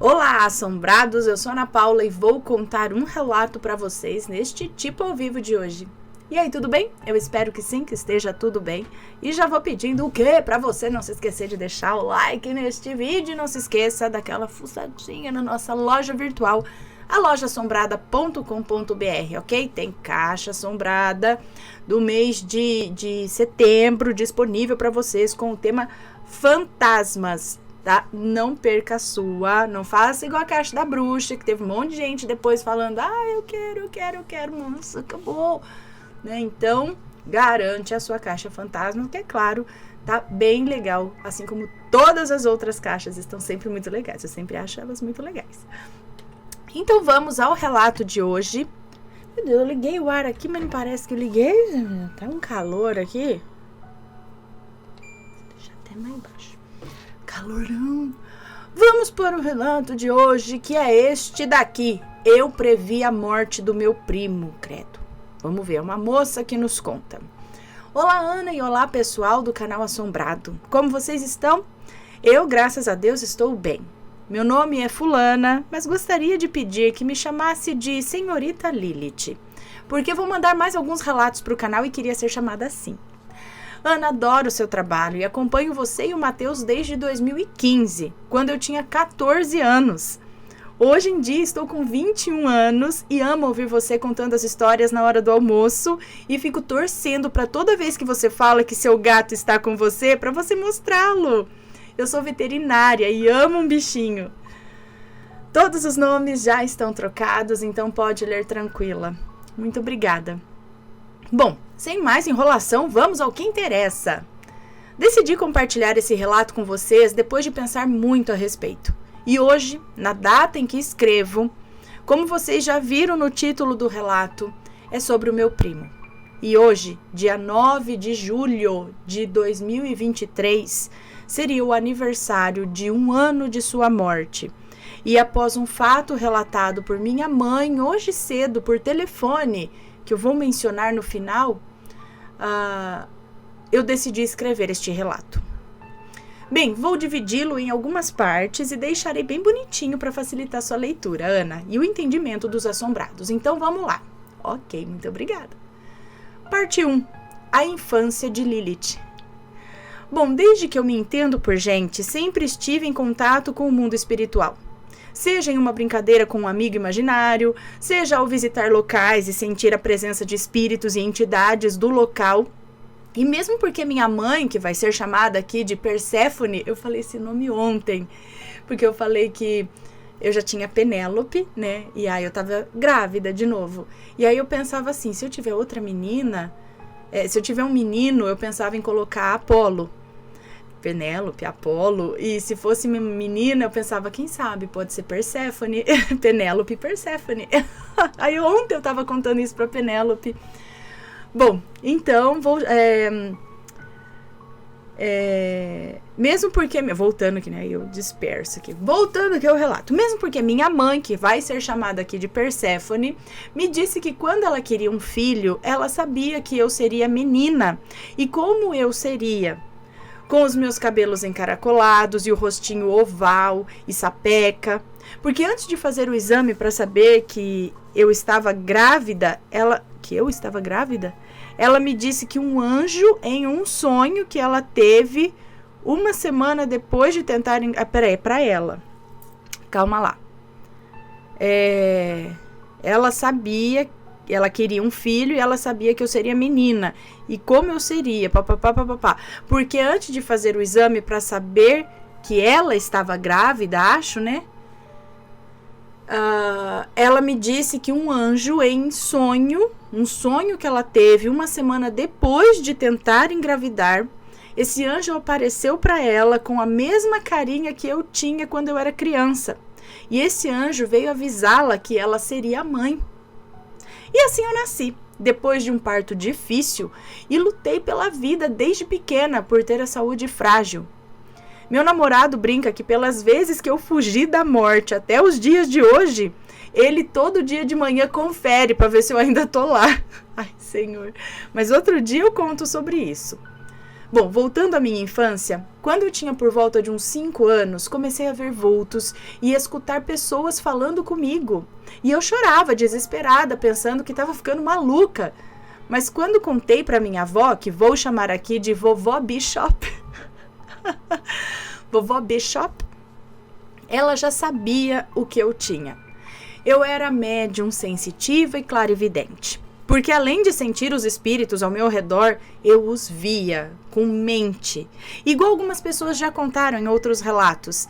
Olá, assombrados! Eu sou Ana Paula e vou contar um relato para vocês neste tipo ao vivo de hoje. E aí, tudo bem? Eu espero que sim, que esteja tudo bem. E já vou pedindo o quê? Para você não se esquecer de deixar o like neste vídeo e não se esqueça daquela fuçadinha na nossa loja virtual, a lojaassombrada.com.br, ok? Tem caixa assombrada do mês de setembro disponível para vocês com o tema fantasmas. Tá? Não perca a sua, não faça igual a caixa da bruxa, que teve um monte de gente depois falando, eu quero, nossa, acabou, né? Então, garante a sua caixa fantasma, que é claro, tá bem legal, assim como todas as outras caixas estão sempre muito legais, eu sempre acho elas muito legais. Então, vamos ao relato de hoje. Meu Deus, eu liguei o ar aqui, mas não parece que eu liguei, tá um calor aqui. Deixa até mais embaixo. Calorão. Vamos para o relato de hoje, que é este daqui. Eu previ a morte do meu primo, credo. Vamos ver, é uma moça que nos conta. Olá, Ana, e olá, pessoal do canal Assombrado. Como vocês estão? Eu, graças a Deus, estou bem. Meu nome é fulana, mas gostaria de pedir que me chamasse de senhorita Lilith, porque vou mandar mais alguns relatos para o canal e queria ser chamada assim. Ana, adoro o seu trabalho e acompanho você e o Matheus desde 2015, quando eu tinha 14 anos. Hoje em dia estou com 21 anos e amo ouvir você contando as histórias na hora do almoço e fico torcendo para toda vez que você fala que seu gato está com você, para você mostrá-lo. Eu sou veterinária e amo um bichinho. Todos os nomes já estão trocados, então pode ler tranquila. Muito obrigada. Bom, sem mais enrolação, vamos ao que interessa. Decidi compartilhar esse relato com vocês depois de pensar muito a respeito. E hoje, na data em que escrevo, como vocês já viram no título do relato, é sobre o meu primo. E hoje, dia 9 de julho de 2023, seria o aniversário de 1 ano de sua morte. E após um fato relatado por minha mãe hoje cedo por telefone, que eu vou mencionar no final, eu decidi escrever este relato. Bem, vou dividi-lo em algumas partes e deixarei bem bonitinho para facilitar sua leitura, Ana, e o entendimento dos assombrados. Então, vamos lá. Ok, muito obrigada. Parte 1. A infância de Lilith. Bom, desde que eu me entendo por gente, sempre estive em contato com o mundo espiritual. Seja em uma brincadeira com um amigo imaginário, seja ao visitar locais e sentir a presença de espíritos e entidades do local. E mesmo porque minha mãe, que vai ser chamada aqui de Perséfone, eu falei esse nome ontem, porque eu falei que eu já tinha Penélope, né? E aí eu tava grávida de novo. E aí eu pensava assim, se eu tiver outra menina, se eu tiver um menino, eu pensava em colocar Apolo. Penélope, Apolo, e se fosse menina, eu pensava, quem sabe, pode ser Perséfone, Penélope e Perséfone. Aí ontem eu tava contando isso pra Penélope. Bom, então, mesmo porque, voltando aqui, né, eu disperso aqui, voltando aqui ao relato, mesmo porque minha mãe, que vai ser chamada aqui de Perséfone, me disse que quando ela queria um filho, ela sabia que eu seria menina, e como eu seria com os meus cabelos encaracolados e o rostinho oval e sapeca. Porque antes de fazer o exame para saber que eu estava grávida, ela me disse que um anjo, em um sonho que ela teve uma semana depois de tentar... para ela. Calma lá. Ela sabia... Ela queria um filho e ela sabia que eu seria menina. E como eu seria, papapá. Porque antes de fazer o exame para saber que ela estava grávida, acho, né? Ela me disse que um anjo em sonho, um sonho que ela teve uma semana depois de tentar engravidar, esse anjo apareceu para ela com a mesma carinha que eu tinha quando eu era criança. E esse anjo veio avisá-la que ela seria a mãe. E assim eu nasci, depois de um parto difícil, e lutei pela vida desde pequena por ter a saúde frágil. Meu namorado brinca que pelas vezes que eu fugi da morte até os dias de hoje, ele todo dia de manhã confere para ver se eu ainda tô lá. Ai, Senhor. Mas outro dia eu conto sobre isso. Bom, voltando à minha infância, quando eu tinha por volta de uns 5 anos, comecei a ver vultos e escutar pessoas falando comigo. E eu chorava, desesperada, pensando que estava ficando maluca. Mas quando contei para minha avó, que vou chamar aqui de vovó Bishop, vovó Bishop, ela já sabia o que eu tinha. Eu era médium sensitiva e clarividente. Porque além de sentir os espíritos ao meu redor, eu os via com mente. Igual algumas pessoas já contaram em outros relatos.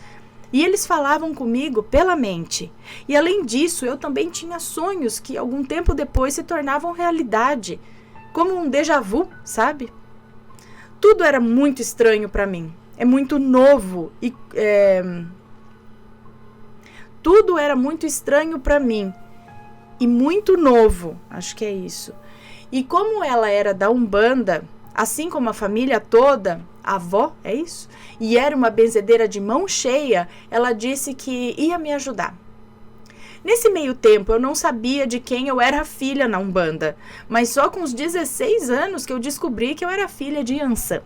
E eles falavam comigo pela mente. E além disso, eu também tinha sonhos que algum tempo depois se tornavam realidade. Como um déjà vu, sabe? Tudo era muito estranho para mim. É muito novo. Tudo era muito estranho para mim. E muito novo, acho que é isso. E como ela era da Umbanda, assim como a família toda, a avó, é isso? E era uma benzedeira de mão cheia, ela disse que ia me ajudar. Nesse meio tempo, eu não sabia de quem eu era filha na Umbanda, mas só com os 16 anos que eu descobri que eu era filha de Ansan,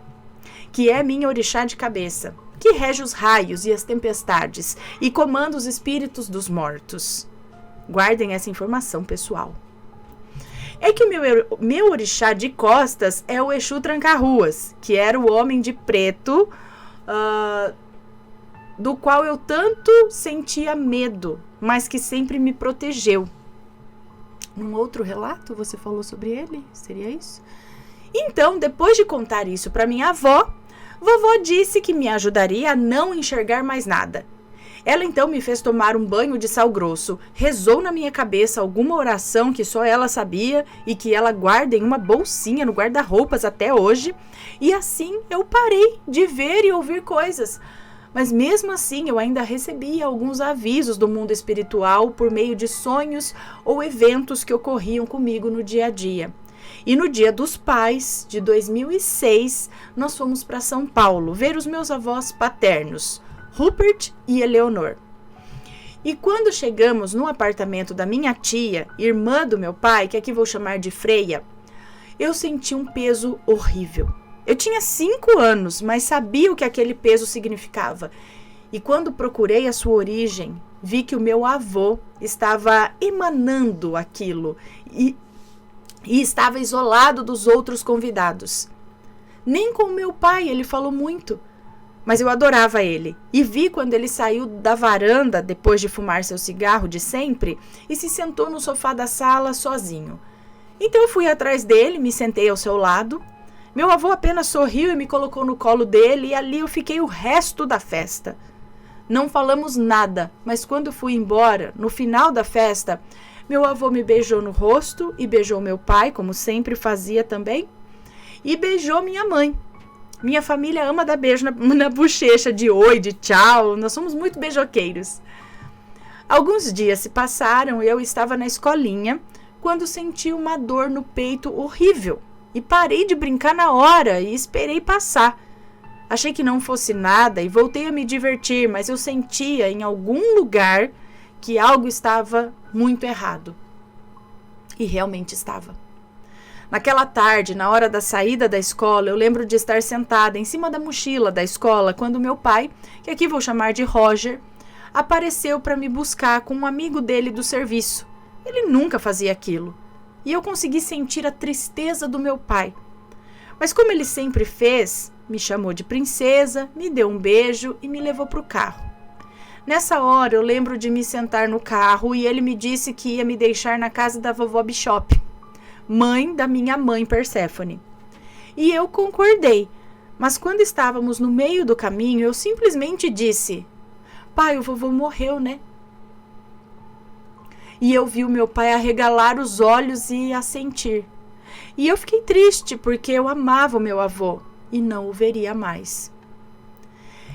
que é minha orixá de cabeça, que rege os raios e as tempestades e comanda os espíritos dos mortos. Guardem essa informação, pessoal. É que o meu orixá de costas é o Exu Tranca-Ruas, que era o homem de preto, do qual eu tanto sentia medo, mas que sempre me protegeu. Num outro relato, você falou sobre ele? Seria isso? Então, depois de contar isso para minha avó, vovó disse que me ajudaria a não enxergar mais nada. Ela então me fez tomar um banho de sal grosso, rezou na minha cabeça alguma oração que só ela sabia e que ela guarda em uma bolsinha no guarda-roupas até hoje, e assim eu parei de ver e ouvir coisas. Mas mesmo assim eu ainda recebia alguns avisos do mundo espiritual por meio de sonhos ou eventos que ocorriam comigo no dia a dia. E no Dia dos Pais, de 2006, nós fomos para São Paulo ver os meus avós paternos, Rupert e Eleonor. E quando chegamos no apartamento da minha tia, irmã do meu pai, que aqui vou chamar de Freia, eu senti um peso horrível. Eu tinha 5 anos, mas sabia o que aquele peso significava. E quando procurei a sua origem, vi que o meu avô estava emanando aquilo e estava isolado dos outros convidados. Nem com o meu pai ele falou muito. Mas eu adorava ele, e vi quando ele saiu da varanda, depois de fumar seu cigarro de sempre, e se sentou no sofá da sala sozinho. Então eu fui atrás dele, me sentei ao seu lado. Meu avô apenas sorriu e me colocou no colo dele, e ali eu fiquei o resto da festa. Não falamos nada, mas quando fui embora, no final da festa, meu avô me beijou no rosto e beijou meu pai, como sempre fazia também, e beijou minha mãe. Minha família ama dar beijo na bochecha, de oi, de tchau. Nós somos muito beijoqueiros. Alguns dias se passaram e eu estava na escolinha quando senti uma dor no peito horrível. E parei de brincar na hora e esperei passar. Achei que não fosse nada e voltei a me divertir, mas eu sentia em algum lugar que algo estava muito errado. E realmente estava. Naquela tarde, na hora da saída da escola, eu lembro de estar sentada em cima da mochila da escola quando meu pai, que aqui vou chamar de Roger, apareceu para me buscar com um amigo dele do serviço. Ele nunca fazia aquilo. E eu consegui sentir a tristeza do meu pai. Mas como ele sempre fez, me chamou de princesa, me deu um beijo e me levou para o carro. Nessa hora, eu lembro de me sentar no carro e ele me disse que ia me deixar na casa da vovó Bishop, mãe da minha mãe Perséfone. E eu concordei, mas quando estávamos no meio do caminho, eu simplesmente disse: pai, o vovô morreu, né? E eu vi o meu pai arregalar os olhos e assentir. E eu fiquei triste, porque eu amava o meu avô e não o veria mais.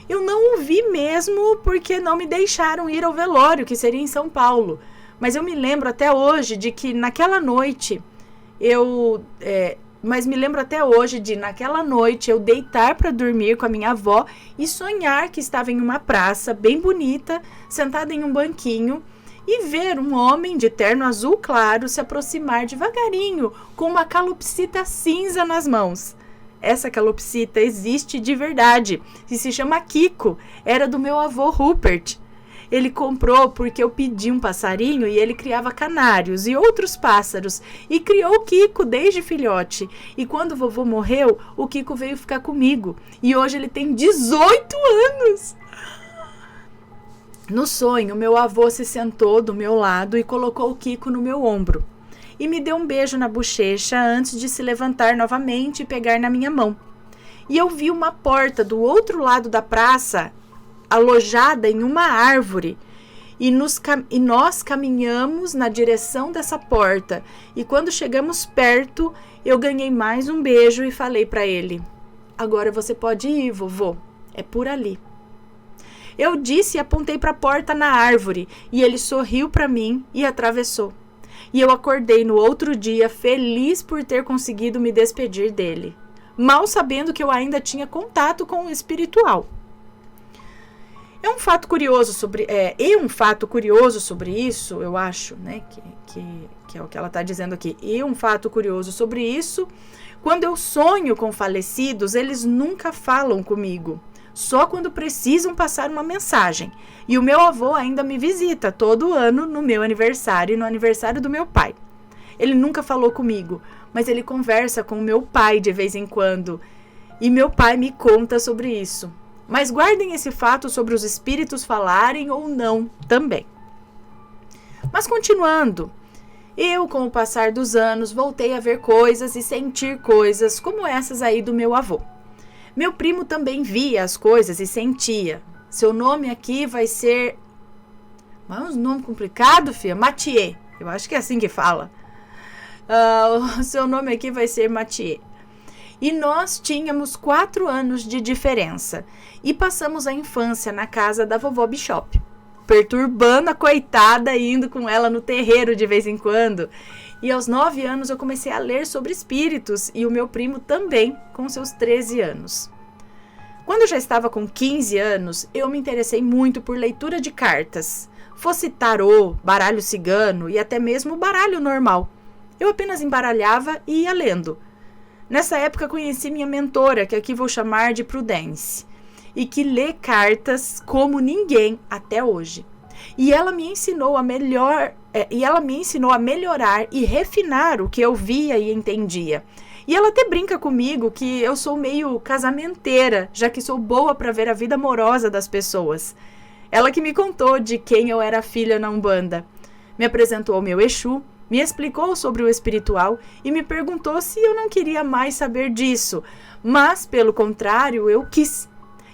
Eu não o vi mesmo porque não me deixaram ir ao velório, que seria em São Paulo. Mas eu me lembro até hoje de que naquela noite naquela noite eu deitar para dormir com a minha avó e sonhar que estava em uma praça bem bonita, sentada em um banquinho, e ver um homem de terno azul claro se aproximar devagarinho com uma calopsita cinza nas mãos. essa calopsita existe de verdade e se chama Kiko. Era do meu avô Rupert. Ele comprou porque eu pedi um passarinho e ele criava canários e outros pássaros. E criou o Kiko desde filhote. E quando o vovô morreu, o Kiko veio ficar comigo. E hoje ele tem 18 anos. No sonho, meu avô se sentou do meu lado e colocou o Kiko no meu ombro. E me deu um beijo na bochecha antes de se levantar novamente e pegar na minha mão. E eu vi uma porta do outro lado da praça, alojada em uma árvore, e nós caminhamos na direção dessa porta. E quando chegamos perto, eu ganhei mais um beijo e falei para ele: agora você pode ir, vovô, é por ali. Eu disse e apontei para a porta na árvore, e ele sorriu para mim e atravessou. E eu acordei no outro dia feliz por ter conseguido me despedir dele, mal sabendo que eu ainda tinha contato com o espiritual. Um fato curioso sobre isso, eu acho, né, que é o que ela está dizendo aqui. E um fato curioso sobre isso, quando eu sonho com falecidos, eles nunca falam comigo, só quando precisam passar uma mensagem. E o meu avô ainda me visita todo ano no meu aniversário e no aniversário do meu pai. Ele nunca falou comigo, mas ele conversa com o meu pai de vez em quando. E meu pai me conta sobre isso. Mas guardem esse fato sobre os espíritos falarem ou não também. Mas continuando, eu, com o passar dos anos, voltei a ver coisas e sentir coisas como essas aí do meu avô. Meu primo também via as coisas e sentia. Seu nome aqui vai ser... Mas um nome complicado, filha? Mathieu. Eu acho que é assim que fala. O seu nome aqui vai ser Mathieu. E nós tínhamos 4 anos de diferença. E passamos a infância na casa da vovó Bishop, perturbando a coitada e indo com ela no terreiro de vez em quando. E aos 9 anos eu comecei a ler sobre espíritos e o meu primo também, com seus 13 anos. Quando eu já estava com 15 anos, eu me interessei muito por leitura de cartas. Fosse tarô, baralho cigano e até mesmo baralho normal. Eu apenas embaralhava e ia lendo. Nessa época conheci minha mentora, que aqui vou chamar de Prudence, e que lê cartas como ninguém até hoje. E ela me ensinou a melhorar e refinar o que eu via e entendia. E ela até brinca comigo que eu sou meio casamenteira, já que sou boa para ver a vida amorosa das pessoas. Ela que me contou de quem eu era filha na Umbanda. Me apresentou ao meu Exu, me explicou sobre o espiritual e me perguntou se eu não queria mais saber disso. Mas, pelo contrário, eu quis.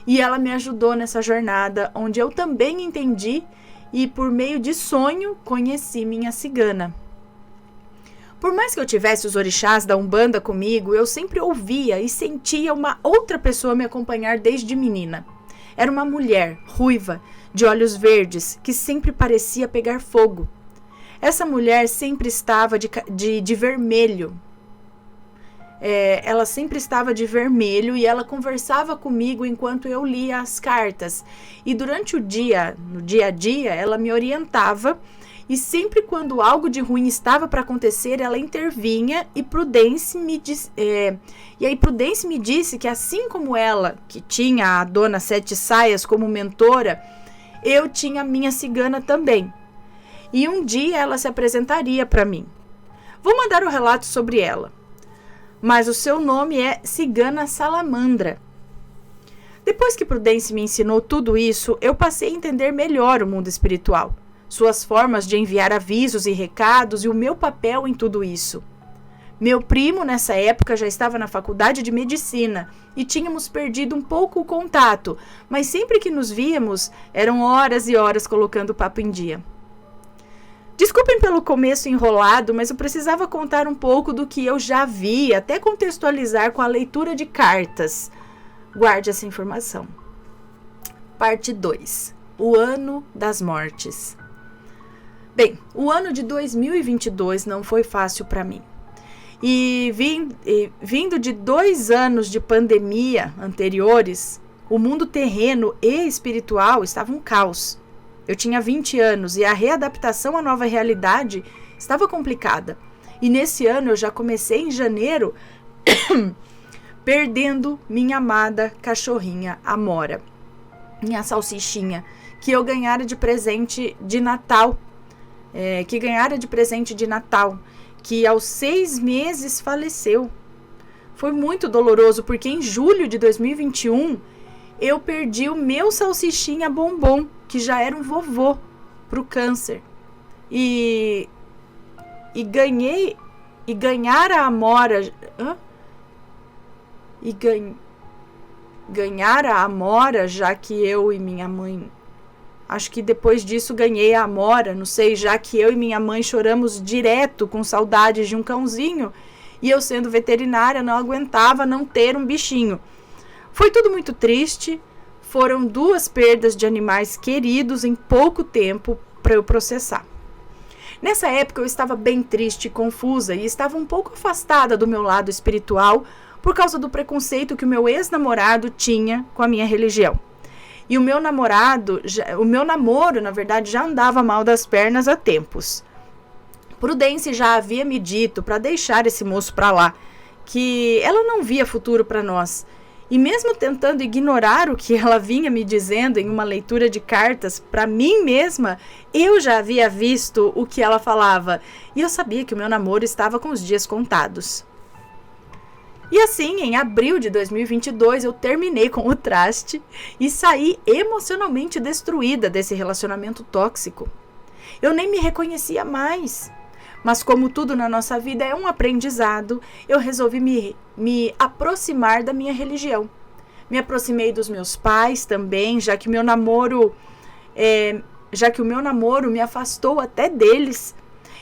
E ela me ajudou nessa jornada, onde eu também entendi e, por meio de sonho, conheci minha cigana. Por mais que eu tivesse os orixás da Umbanda comigo, eu sempre ouvia e sentia uma outra pessoa me acompanhar desde menina. Era uma mulher, ruiva, de olhos verdes, que sempre parecia pegar fogo. Essa mulher sempre estava de vermelho. Ela sempre estava de vermelho e ela conversava comigo enquanto eu lia as cartas. E durante o dia, no dia a dia, ela me orientava. E sempre quando algo de ruim estava para acontecer, ela intervinha e Prudence me disse que assim como ela, que tinha a Dona Sete Saias como mentora, eu tinha a minha cigana também. E um dia ela se apresentaria para mim. Vou mandar o relato sobre ela. Mas o seu nome é Cigana Salamandra. Depois que Prudence me ensinou tudo isso, eu passei a entender melhor o mundo espiritual, suas formas de enviar avisos e recados e o meu papel em tudo isso. Meu primo, nessa época, já estava na faculdade de medicina e tínhamos perdido um pouco o contato, mas sempre que nos víamos, eram horas e horas colocando o papo em dia. Desculpem pelo começo enrolado, mas eu precisava contar um pouco do que eu já vi, até contextualizar com a leitura de cartas. Guarde essa informação. Parte 2. O ano das mortes. Bem, o ano de 2022 não foi fácil para mim. E vindo de 2 anos de pandemia anteriores, o mundo terreno e espiritual estava um caos. Eu tinha 20 anos e a readaptação à nova realidade estava complicada. E nesse ano eu já comecei em janeiro perdendo minha amada cachorrinha Amora, minha salsichinha, que eu ganhara de presente de Natal, que aos 6 meses faleceu. Foi muito doloroso, porque em julho de 2021, eu perdi o meu salsichinha Bombom, que já era um vovô, pro câncer. E ganhar a Amora... ganhar a Amora, já que eu e minha mãe... Acho que depois disso ganhei a Amora, não sei, já que eu e minha mãe choramos direto com saudades de um cãozinho, e eu, sendo veterinária, não aguentava não ter um bichinho. Foi tudo muito triste, foram 2 perdas de animais queridos em pouco tempo para eu processar. Nessa época eu estava bem triste e confusa, e estava um pouco afastada do meu lado espiritual por causa do preconceito que o meu ex-namorado tinha com a minha religião. E o meu namoro, na verdade, já andava mal das pernas há tempos. Prudence já havia me dito para deixar esse moço para lá, que ela não via futuro para nós. E mesmo tentando ignorar o que ela vinha me dizendo em uma leitura de cartas para mim mesma, eu já havia visto o que ela falava, e eu sabia que o meu namoro estava com os dias contados. E assim, em abril de 2022, eu terminei com o traste e saí emocionalmente destruída desse relacionamento tóxico. Eu nem me reconhecia mais. Mas como tudo na nossa vida é um aprendizado, eu resolvi me aproximar da minha religião. Me aproximei dos meus pais também, já que o meu namoro me afastou até deles.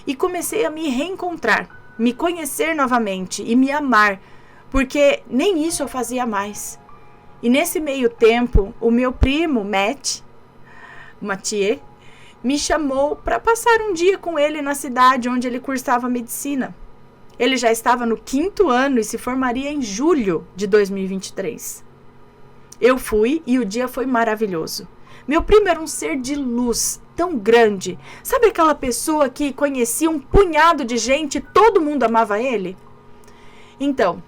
E comecei a me reencontrar, me conhecer novamente e me amar, porque nem isso eu fazia mais. E nesse meio tempo, o meu primo, Mathieu, me chamou para passar um dia com ele na cidade onde ele cursava medicina. Ele já estava no 5º ano e se formaria em julho de 2023. Eu fui e o dia foi maravilhoso. Meu primo era um ser de luz tão grande. Sabe aquela pessoa que conhecia um punhado de gente e todo mundo amava ele? Então,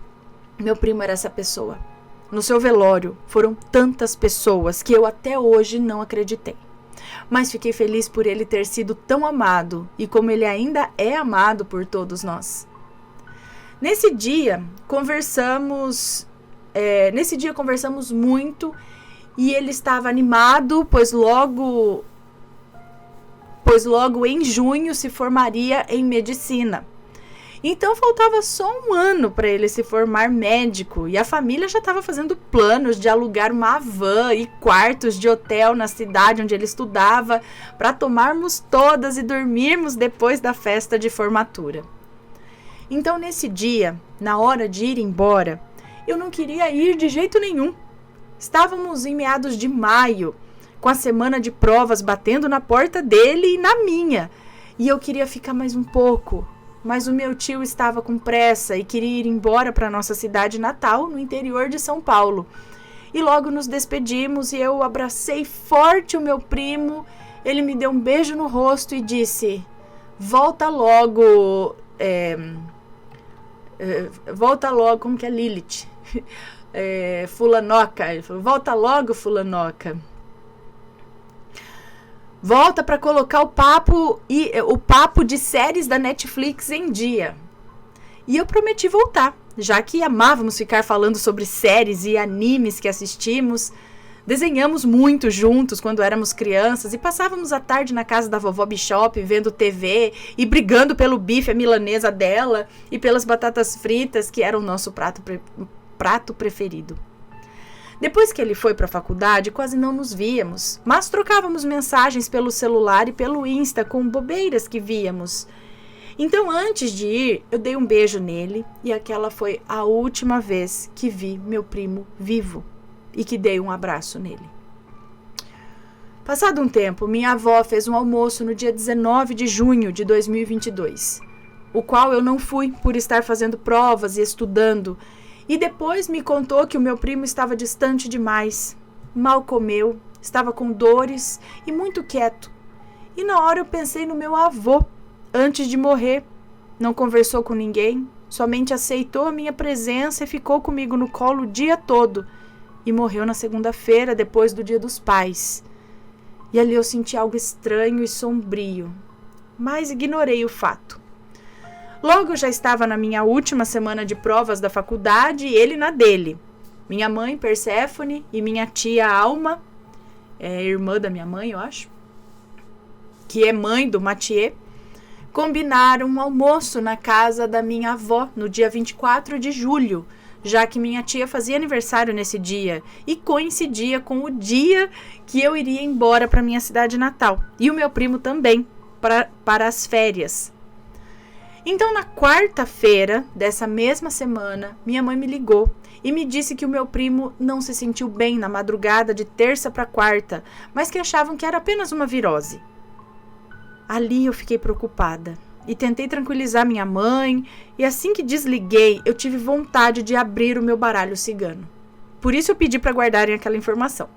meu primo era essa pessoa. No seu velório foram tantas pessoas que eu até hoje não acreditei. Mas fiquei feliz por ele ter sido tão amado e como ele ainda é amado por todos nós. Nesse dia conversamos muito e ele estava animado, pois logo em junho se formaria em medicina. Então faltava só um ano para ele se formar médico e a família já estava fazendo planos de alugar uma van e quartos de hotel na cidade onde ele estudava para tomarmos todas e dormirmos depois da festa de formatura. Então nesse dia, na hora de ir embora, eu não queria ir de jeito nenhum. Estávamos em meados de maio, com a semana de provas batendo na porta dele e na minha, e eu queria ficar mais um pouco. Mas o meu tio estava com pressa e queria ir embora para nossa cidade natal, no interior de São Paulo. E logo nos despedimos e eu abracei forte o meu primo. Ele me deu um beijo no rosto e disse: volta logo, como que é Lilith? Fulanoca. Ele falou: volta logo, Fulanoca. Volta para colocar o papo de séries da Netflix em dia. E eu prometi voltar, já que amávamos ficar falando sobre séries e animes que assistimos. Desenhamos muito juntos quando éramos crianças e passávamos a tarde na casa da vovó Bishop vendo TV e brigando pelo bife à milanesa dela e pelas batatas fritas, que era o nosso prato preferido. Depois que ele foi para a faculdade, quase não nos víamos, mas trocávamos mensagens pelo celular e pelo Insta com bobeiras que víamos. Então, antes de ir, eu dei um beijo nele e aquela foi a última vez que vi meu primo vivo e que dei um abraço nele. Passado um tempo, minha avó fez um almoço no dia 19 de junho de 2022, o qual eu não fui por estar fazendo provas e estudando. E depois me contou que o meu primo estava distante demais, mal comeu, estava com dores e muito quieto. E na hora eu pensei no meu avô, antes de morrer. Não conversou com ninguém, somente aceitou a minha presença e ficou comigo no colo o dia todo. E morreu na segunda-feira, depois do Dia dos Pais. E ali eu senti algo estranho e sombrio, mas ignorei o fato. Logo eu já estava na minha última semana de provas da faculdade e ele na dele. Minha mãe, Perséfone, e minha tia Alma, irmã da minha mãe, eu acho, que é mãe do Mathieu, combinaram um almoço na casa da minha avó no dia 24 de julho, já que minha tia fazia aniversário nesse dia e coincidia com o dia que eu iria embora para minha cidade natal. E o meu primo também, para as férias. Então, na quarta-feira dessa mesma semana, minha mãe me ligou e me disse que o meu primo não se sentiu bem na madrugada de terça para quarta, mas que achavam que era apenas uma virose. Ali eu fiquei preocupada e tentei tranquilizar minha mãe, e assim que desliguei, eu tive vontade de abrir o meu baralho cigano. Por isso eu pedi para guardarem aquela informação,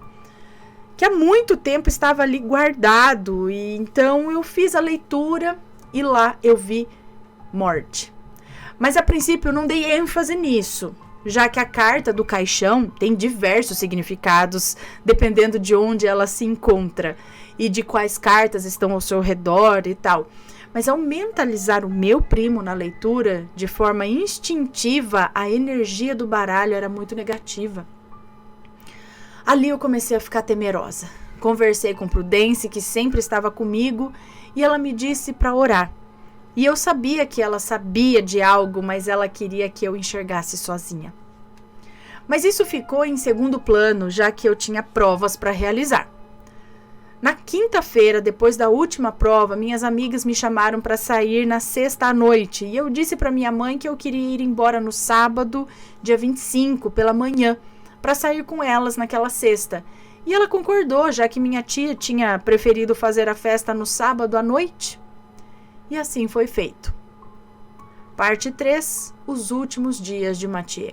que há muito tempo estava ali guardado, e então eu fiz a leitura e lá eu vi morte. Mas a princípio eu não dei ênfase nisso, já que a carta do caixão tem diversos significados, dependendo de onde ela se encontra e de quais cartas estão ao seu redor e tal. Mas ao mentalizar o meu primo na leitura, de forma instintiva, a energia do baralho era muito negativa. Ali eu comecei a ficar temerosa. Conversei com Prudence, que sempre estava comigo, e ela me disse para orar. E eu sabia que ela sabia de algo, mas ela queria que eu enxergasse sozinha. Mas isso ficou em segundo plano, já que eu tinha provas para realizar. Na quinta-feira, depois da última prova, minhas amigas me chamaram para sair na sexta à noite. E eu disse para minha mãe que eu queria ir embora no sábado, dia 25, pela manhã, para sair com elas naquela sexta. E ela concordou, já que minha tia tinha preferido fazer a festa no sábado à noite. E assim foi feito. Parte 3, os últimos dias de Mathieu.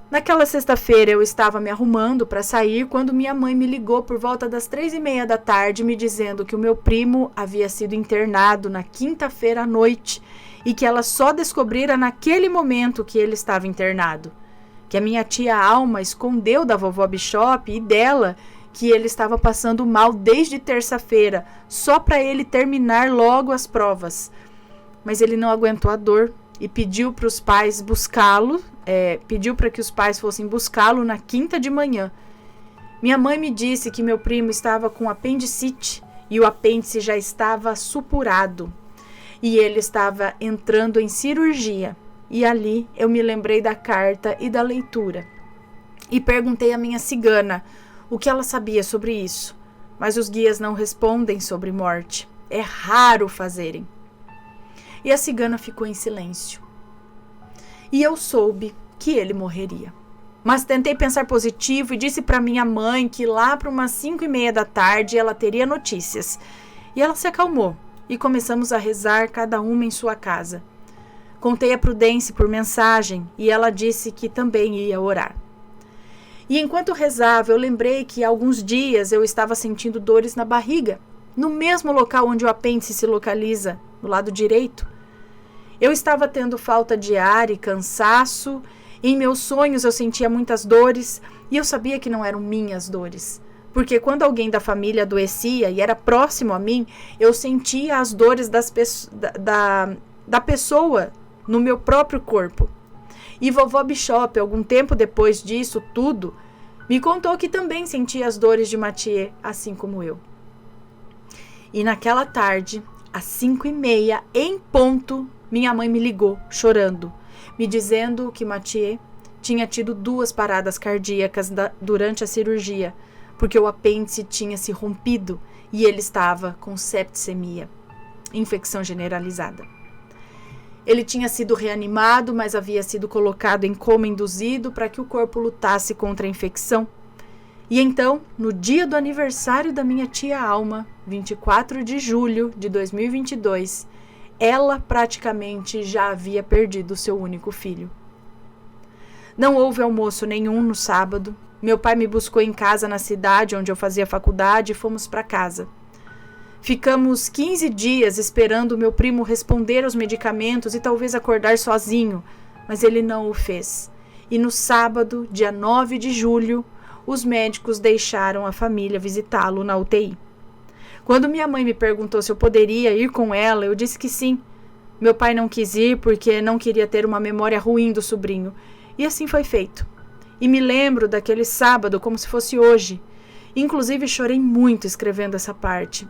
Naquela sexta-feira eu estava me arrumando para sair quando minha mãe me ligou por volta das 3:30 da tarde me dizendo que o meu primo havia sido internado na quinta-feira à noite e que ela só descobrira naquele momento que ele estava internado. Que a minha tia Alma escondeu da vovó Bishop e dela que ele estava passando mal desde terça-feira, só para ele terminar logo as provas. Mas ele não aguentou a dor e pediu para os pais buscá-lo, pediu para que os pais fossem buscá-lo na quinta de manhã. Minha mãe me disse que meu primo estava com apendicite e o apêndice já estava supurado e ele estava entrando em cirurgia. E ali eu me lembrei da carta e da leitura e perguntei à minha cigana o que ela sabia sobre isso, mas os guias não respondem sobre morte. É raro fazerem. E a cigana ficou em silêncio. E eu soube que ele morreria. Mas tentei pensar positivo e disse para minha mãe que lá para umas 5:30 da tarde ela teria notícias. E ela se acalmou e começamos a rezar cada uma em sua casa. Contei a Prudence por mensagem e ela disse que também ia orar. E enquanto rezava, eu lembrei que há alguns dias eu estava sentindo dores na barriga, no mesmo local onde o apêndice se localiza, no lado direito. Eu estava tendo falta de ar e cansaço, e em meus sonhos eu sentia muitas dores, e eu sabia que não eram minhas dores. Porque quando alguém da família adoecia e era próximo a mim, eu sentia as dores da pessoa no meu próprio corpo. E vovó Bishop, algum tempo depois disso tudo, me contou que também sentia as dores de Mathieu, assim como eu. E naquela tarde, às 5:30, em ponto, minha mãe me ligou, chorando, me dizendo que Mathieu tinha tido 2 paradas cardíacas durante a cirurgia, porque o apêndice tinha se rompido e ele estava com septicemia, infecção generalizada. Ele tinha sido reanimado, mas havia sido colocado em coma induzido para que o corpo lutasse contra a infecção. E então, no dia do aniversário da minha tia Alma, 24 de julho de 2022, ela praticamente já havia perdido seu único filho. Não houve almoço nenhum no sábado. Meu pai me buscou em casa na cidade onde eu fazia faculdade e fomos para casa. Ficamos 15 dias esperando o meu primo responder aos medicamentos e talvez acordar sozinho, mas ele não o fez. E no sábado, dia 9 de julho, os médicos deixaram a família visitá-lo na UTI. Quando minha mãe me perguntou se eu poderia ir com ela, eu disse que sim. Meu pai não quis ir porque não queria ter uma memória ruim do sobrinho. E assim foi feito. E me lembro daquele sábado como se fosse hoje. Inclusive chorei muito escrevendo essa parte.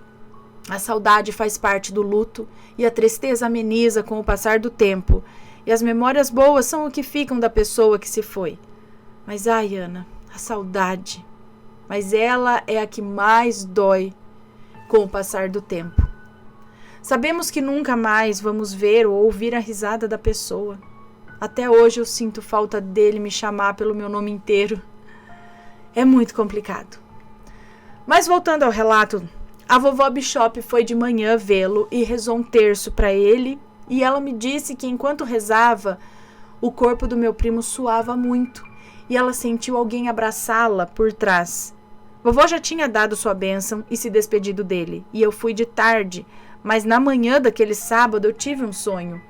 A saudade faz parte do luto e a tristeza ameniza com o passar do tempo. E as memórias boas são o que ficam da pessoa que se foi. Mas ai, Ana, a saudade. Mas ela é a que mais dói com o passar do tempo. Sabemos que nunca mais vamos ver ou ouvir a risada da pessoa. Até hoje eu sinto falta dele me chamar pelo meu nome inteiro. É muito complicado. Mas voltando ao relato, a vovó Bishop foi de manhã vê-lo e rezou um terço para ele, e ela me disse que enquanto rezava, o corpo do meu primo suava muito, e ela sentiu alguém abraçá-la por trás. Vovó já tinha dado sua bênção e se despedido dele, e eu fui de tarde, mas na manhã daquele sábado eu tive um sonho.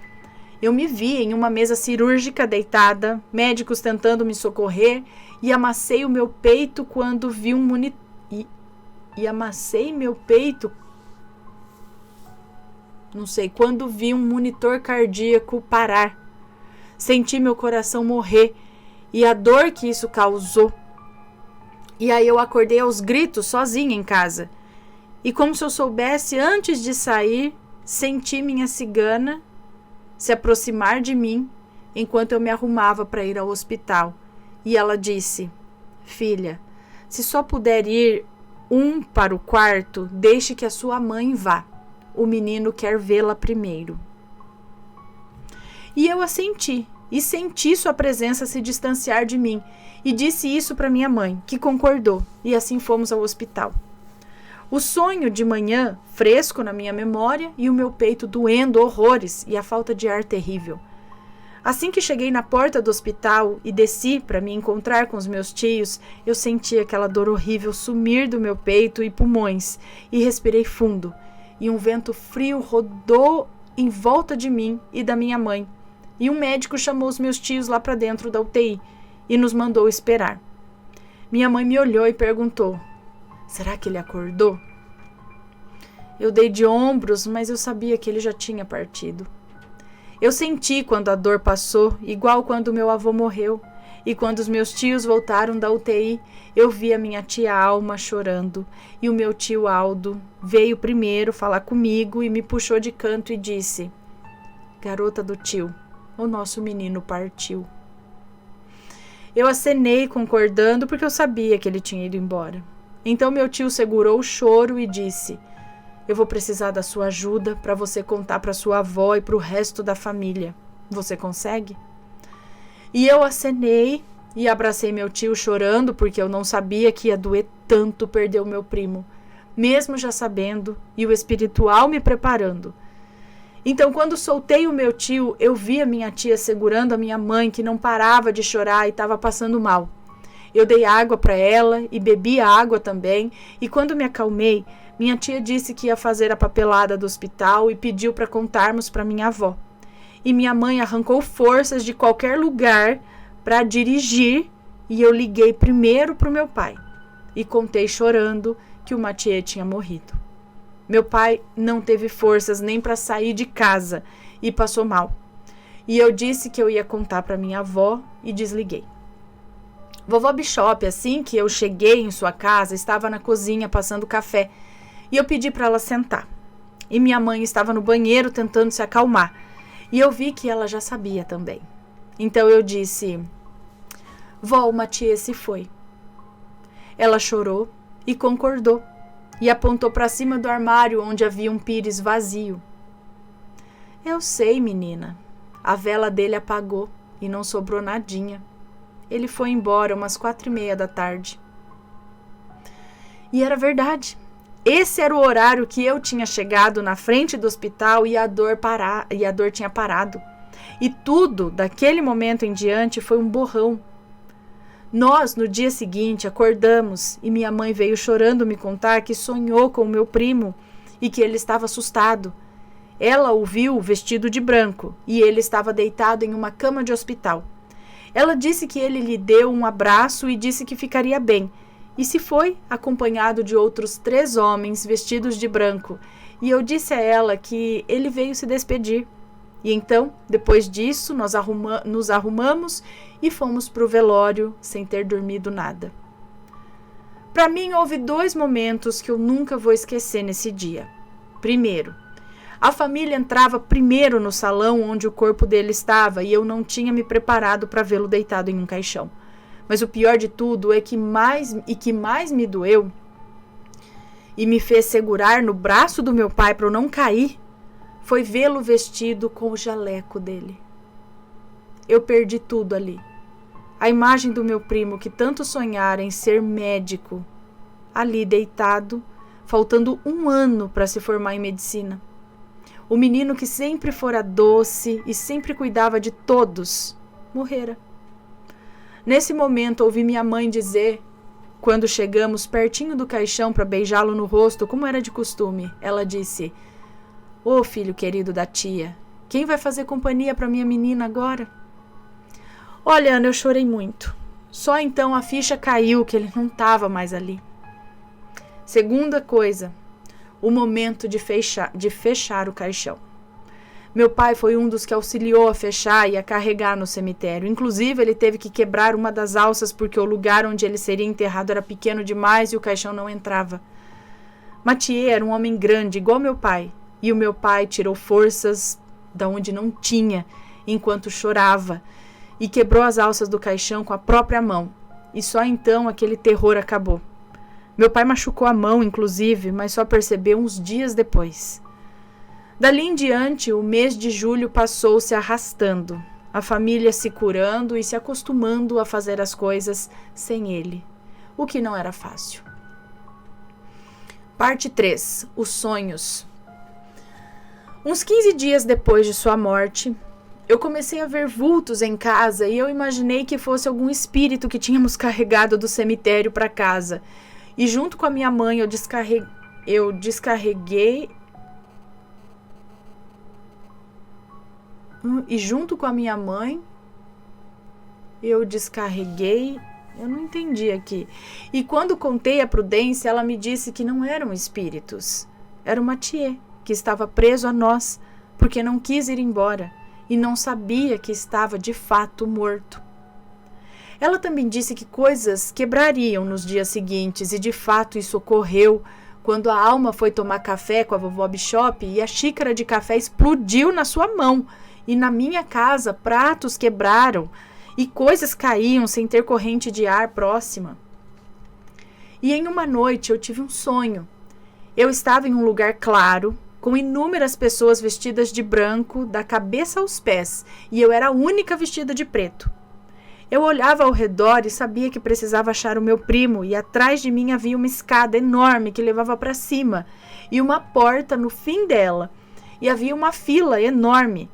Eu me vi em uma mesa cirúrgica deitada, médicos tentando me socorrer, e amassei o meu peito quando vi um monitor. Quando vi um monitor cardíaco parar. Senti meu coração morrer e a dor que isso causou. E aí eu acordei aos gritos sozinha em casa. E como se eu soubesse antes de sair, senti minha cigana se aproximar de mim enquanto eu me arrumava para ir ao hospital. E ela disse: filha, se só puder ir um para o quarto, deixe que a sua mãe vá. O menino quer vê-la primeiro. E eu assenti, e senti sua presença se distanciar de mim, e disse isso para minha mãe, que concordou, e assim fomos ao hospital. O sonho de manhã, fresco na minha memória, e o meu peito doendo horrores, e a falta de ar terrível. Assim que cheguei na porta do hospital e desci para me encontrar com os meus tios, eu senti aquela dor horrível sumir do meu peito e pulmões, e respirei fundo, e um vento frio rodou em volta de mim e da minha mãe, e um médico chamou os meus tios lá para dentro da UTI e nos mandou esperar. Minha mãe me olhou e perguntou: será que ele acordou? Eu dei de ombros, mas eu sabia que ele já tinha partido. Eu senti quando a dor passou, igual quando meu avô morreu. E quando os meus tios voltaram da UTI, eu vi a minha tia Alma chorando. E o meu tio Aldo veio primeiro falar comigo e me puxou de canto e disse: garota do tio, o nosso menino partiu. Eu acenei concordando porque eu sabia que ele tinha ido embora. Então meu tio segurou o choro e disse: eu vou precisar da sua ajuda para você contar para sua avó e para o resto da família. Você consegue? E eu acenei e abracei meu tio chorando porque eu não sabia que ia doer tanto perder o meu primo, mesmo já sabendo e o espiritual me preparando. Então, quando soltei o meu tio, eu vi a minha tia segurando a minha mãe, que não parava de chorar e estava passando mal. Eu dei água para ela e bebi a água também, e quando me acalmei, minha tia disse que ia fazer a papelada do hospital e pediu para contarmos para minha avó. E minha mãe arrancou forças de qualquer lugar para dirigir, e eu liguei primeiro para o meu pai e contei chorando que o Mathieu tinha morrido. Meu pai não teve forças nem para sair de casa e passou mal. E eu disse que eu ia contar para minha avó e desliguei. Vovó Bishop, assim que eu cheguei em sua casa, estava na cozinha passando café e eu pedi para ela sentar. E minha mãe estava no banheiro tentando se acalmar e eu vi que ela já sabia também. Então eu disse: vó, o Mathieu se foi. Ela chorou e concordou e apontou para cima do armário onde havia um pires vazio. Eu sei, menina. A vela dele apagou e não sobrou nadinha. Ele foi embora umas 4:30 da tarde. E era verdade. Esse era o horário que eu tinha chegado na frente do hospital e a dor tinha parado. E tudo, daquele momento em diante, foi um borrão. Nós, no dia seguinte, acordamos e minha mãe veio chorando me contar que sonhou com o meu primo e que ele estava assustado. Ela o viu vestido de branco e ele estava deitado em uma cama de hospital. Ela disse que ele lhe deu um abraço e disse que ficaria bem. E se foi, acompanhado de outros 3 homens vestidos de branco. E eu disse a ela que ele veio se despedir. E então, depois disso, nos arrumamos e fomos para o velório sem ter dormido nada. Para mim, houve 2 momentos que eu nunca vou esquecer nesse dia. Primeiro, a família entrava primeiro no salão onde o corpo dele estava e eu não tinha me preparado para vê-lo deitado em um caixão. Mas o pior de tudo é que mais me doeu e me fez segurar no braço do meu pai para eu não cair foi vê-lo vestido com o jaleco dele. Eu perdi tudo ali. A imagem do meu primo que tanto sonhara em ser médico, ali deitado, faltando 1 ano para se formar em medicina. O menino que sempre fora doce e sempre cuidava de todos, morrera. Nesse momento, ouvi minha mãe dizer, quando chegamos pertinho do caixão para beijá-lo no rosto, como era de costume, ela disse: "Ô filho querido da tia, quem vai fazer companhia para minha menina agora?" Olha, Ana, eu chorei muito. Só então a ficha caiu que ele não estava mais ali. Segunda coisa, o momento de fechar o caixão. Meu pai foi um dos que auxiliou a fechar e a carregar no cemitério. Inclusive, ele teve que quebrar uma das alças porque o lugar onde ele seria enterrado era pequeno demais e o caixão não entrava. Mathieu era um homem grande, igual meu pai, e o meu pai tirou forças da onde não tinha, enquanto chorava, e quebrou as alças do caixão com a própria mão. E só então aquele terror acabou. Meu pai machucou a mão, inclusive, mas só percebeu uns dias depois. Dali em diante, o mês de julho passou se arrastando, a família se curando e se acostumando a fazer as coisas sem ele, o que não era fácil. Parte 3. Os sonhos. Uns 15 dias depois de sua morte, eu comecei a ver vultos em casa e eu imaginei que fosse algum espírito que tínhamos carregado do cemitério para casa. E junto com a minha mãe eu descarreguei eu não entendi aqui. E quando contei a Prudência, ela me disse que não eram espíritos. Era o Mathieu, que estava preso a nós, porque não quis ir embora e não sabia que estava de fato morto. Ela também disse que coisas quebrariam nos dias seguintes, e de fato isso ocorreu quando a Alma foi tomar café com a vovó Bishop e a xícara de café explodiu na sua mão. E na minha casa, pratos quebraram e coisas caíam sem ter corrente de ar próxima. E em uma noite eu tive um sonho. Eu estava em um lugar claro, com inúmeras pessoas vestidas de branco, da cabeça aos pés, e eu era a única vestida de preto. Eu olhava ao redor e sabia que precisava achar o meu primo, e atrás de mim havia uma escada enorme que levava para cima, e uma porta no fim dela, e havia uma fila enorme.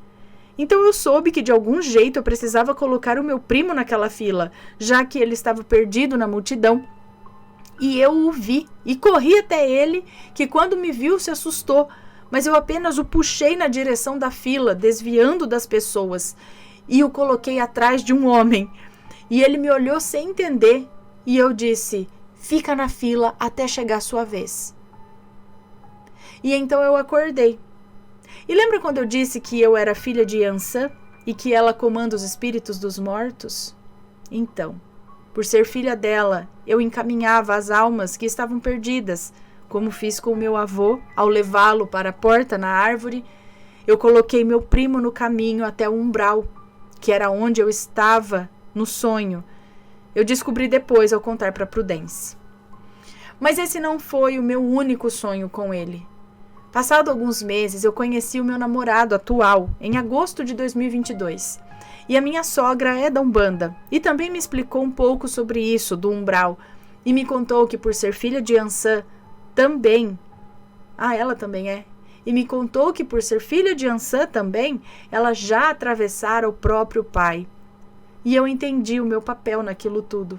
Então eu soube que de algum jeito eu precisava colocar o meu primo naquela fila, já que ele estava perdido na multidão. E eu o vi e corri até ele, que quando me viu se assustou, mas eu apenas o puxei na direção da fila, desviando das pessoas, e o coloquei atrás de um homem. E ele me olhou sem entender, e eu disse: "Fica na fila até chegar a sua vez." E então eu acordei. E lembra quando eu disse que eu era filha de Yansan e que ela comanda os espíritos dos mortos? Então, por ser filha dela, eu encaminhava as almas que estavam perdidas, como fiz com o meu avô ao levá-lo para a porta na árvore. Eu coloquei meu primo no caminho até o umbral, que era onde eu estava no sonho. Eu descobri depois ao contar para Prudence. Mas esse não foi o meu único sonho com ele. Passado alguns meses, eu conheci o meu namorado atual, em agosto de 2022. E a minha sogra é da Umbanda, e também me explicou um pouco sobre isso, do umbral, e me contou que por ser filha de Yansan, também... ela também é. E me contou que por ser filha de Yansan também, ela já atravessara o próprio pai. E eu entendi o meu papel naquilo tudo.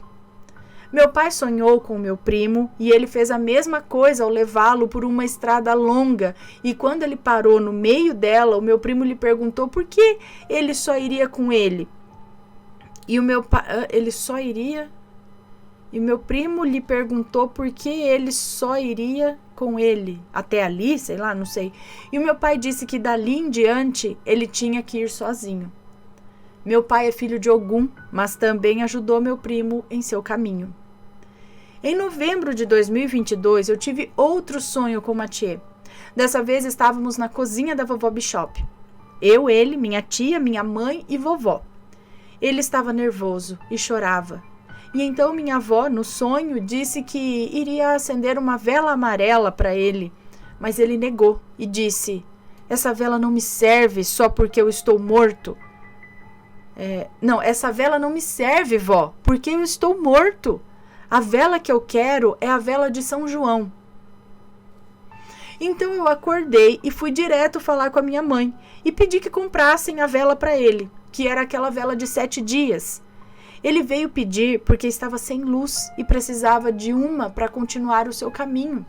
Meu pai sonhou com o meu primo e ele fez a mesma coisa ao levá-lo por uma estrada longa. E quando ele parou no meio dela, o meu primo lhe perguntou por que ele só iria com ele. E o meu primo lhe perguntou por que ele só iria com ele. Até ali, sei lá, não sei. E o meu pai disse que dali em diante ele tinha que ir sozinho. Meu pai é filho de Ogum, mas também ajudou meu primo em seu caminho. Em novembro de 2022, eu tive outro sonho com Mathieu. Dessa vez estávamos na cozinha da vovó Bishop. Eu, ele, minha tia, minha mãe e vovó. Ele estava nervoso e chorava. E então minha avó, no sonho, disse que iria acender uma vela amarela para ele. Mas ele negou e disse: essa vela não me serve só porque eu estou morto. Essa vela não me serve, vó, porque eu estou morto. A vela que eu quero é a vela de São João. Então eu acordei e fui direto falar com a minha mãe e pedi que comprassem a vela para ele, que era aquela vela de 7 dias. Ele veio pedir porque estava sem luz e precisava de uma para continuar o seu caminho.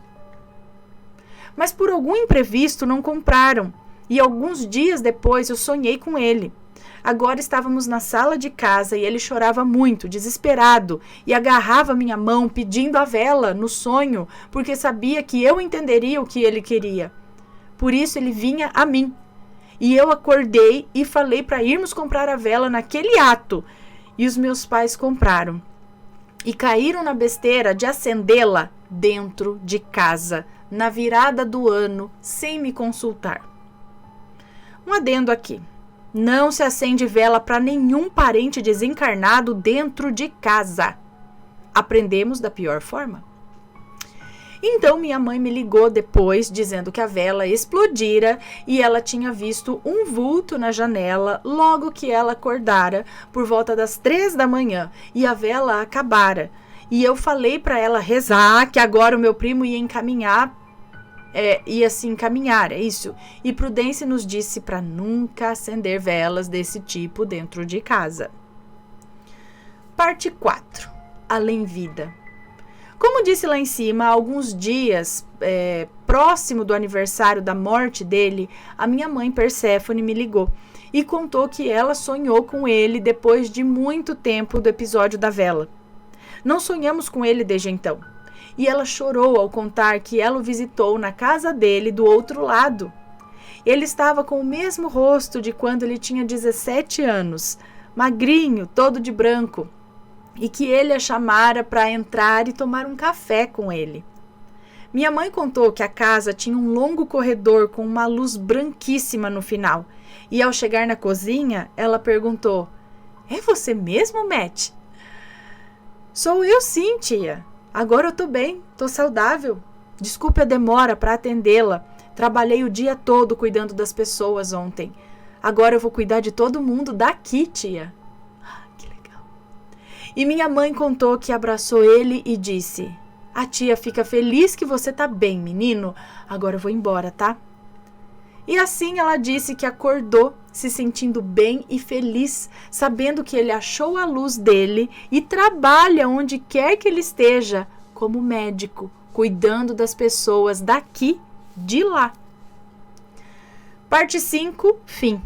Mas por algum imprevisto não compraram e alguns dias depois eu sonhei com ele. Agora estávamos na sala de casa e ele chorava muito, desesperado, e agarrava minha mão pedindo a vela no sonho, porque sabia que eu entenderia o que ele queria. Por isso ele vinha a mim. E eu acordei e falei para irmos comprar a vela naquele ato. E os meus pais compraram. E caíram na besteira de acendê-la dentro de casa, na virada do ano, sem me consultar. Um adendo aqui. Não se acende vela para nenhum parente desencarnado dentro de casa. Aprendemos da pior forma. Então minha mãe me ligou depois, dizendo que a vela explodira e ela tinha visto um vulto na janela logo que ela acordara, por volta das 3 da manhã, e a vela acabara. E eu falei para ela rezar, que agora o meu primo ia se encaminhar, isso. E Prudência nos disse para nunca acender velas desse tipo dentro de casa. Parte 4. Além vida. Como disse lá em cima, há alguns dias, próximo do aniversário da morte dele, a minha mãe Perséfone me ligou e contou que ela sonhou com ele depois de muito tempo do episódio da vela. Não sonhamos com ele desde então. E ela chorou ao contar que ela o visitou na casa dele do outro lado. Ele estava com o mesmo rosto de quando ele tinha 17 anos, magrinho, todo de branco, e que ele a chamara para entrar e tomar um café com ele. Minha mãe contou que a casa tinha um longo corredor com uma luz branquíssima no final, e ao chegar na cozinha, ela perguntou: é você mesmo, Matt? Sou eu sim, tia. Agora eu tô bem, tô saudável. Desculpe a demora para atendê-la. Trabalhei o dia todo cuidando das pessoas ontem. Agora eu vou cuidar de todo mundo daqui, tia. Que legal. E minha mãe contou que abraçou ele e disse: a tia fica feliz que você tá bem, menino. Agora eu vou embora, tá? E assim ela disse que acordou se sentindo bem e feliz, sabendo que ele achou a luz dele e trabalha onde quer que ele esteja, como médico, cuidando das pessoas daqui, de lá. Parte 5, fim.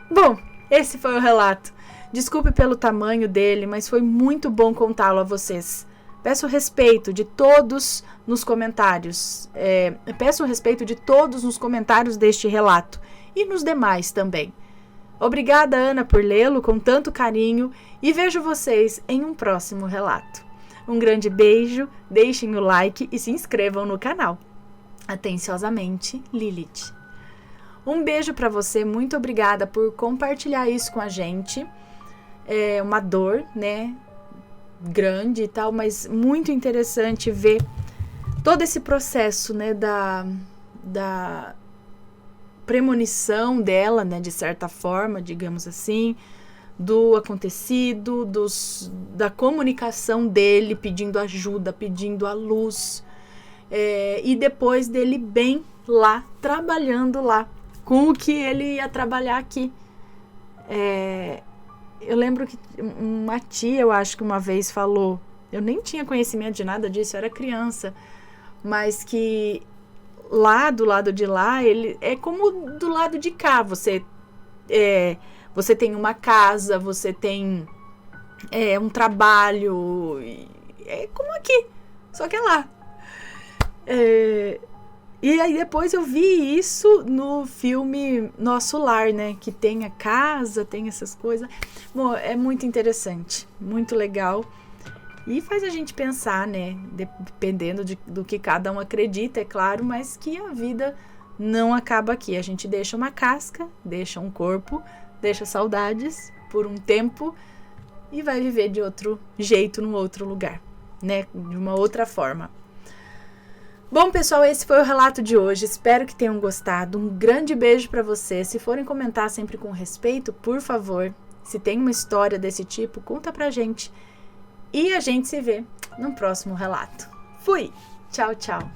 Bom, esse foi o relato. Desculpe pelo tamanho dele, mas foi muito bom contá-lo a vocês. Peço respeito de todos nos comentários. Peço respeito de todos nos comentários deste relato e nos demais também. Obrigada, Ana, por lê-lo com tanto carinho e vejo vocês em um próximo relato. Um grande beijo, deixem o like e se inscrevam no canal. Atenciosamente, Lilith. Um beijo para você, muito obrigada por compartilhar isso com a gente. É uma dor, né? Grande e tal, mas muito interessante ver todo esse processo, né, da premonição dela, né, de certa forma, digamos assim, do acontecido, da comunicação dele, pedindo ajuda, pedindo a luz, e depois dele bem lá, trabalhando lá, com o que ele ia trabalhar aqui. Eu lembro que uma tia, eu acho que uma vez falou eu nem tinha conhecimento de nada disso, eu era criança, mas que lá do lado de lá, ele é como do lado de cá, você tem uma casa, você tem um trabalho, é como aqui, só que é lá. E aí depois eu vi isso no filme Nosso Lar, né? Que tem a casa, tem essas coisas. Bom, é muito interessante, muito legal. E faz a gente pensar, né? Dependendo do que cada um acredita, é claro, mas que a vida não acaba aqui. A gente deixa uma casca, deixa um corpo, deixa saudades por um tempo e vai viver de outro jeito, num outro lugar, né? De uma outra forma. Bom, pessoal, esse foi o relato de hoje. Espero que tenham gostado. Um grande beijo para vocês. Se forem comentar sempre com respeito, por favor, se tem uma história desse tipo, conta pra gente. E a gente se vê no próximo relato. Fui! Tchau, tchau!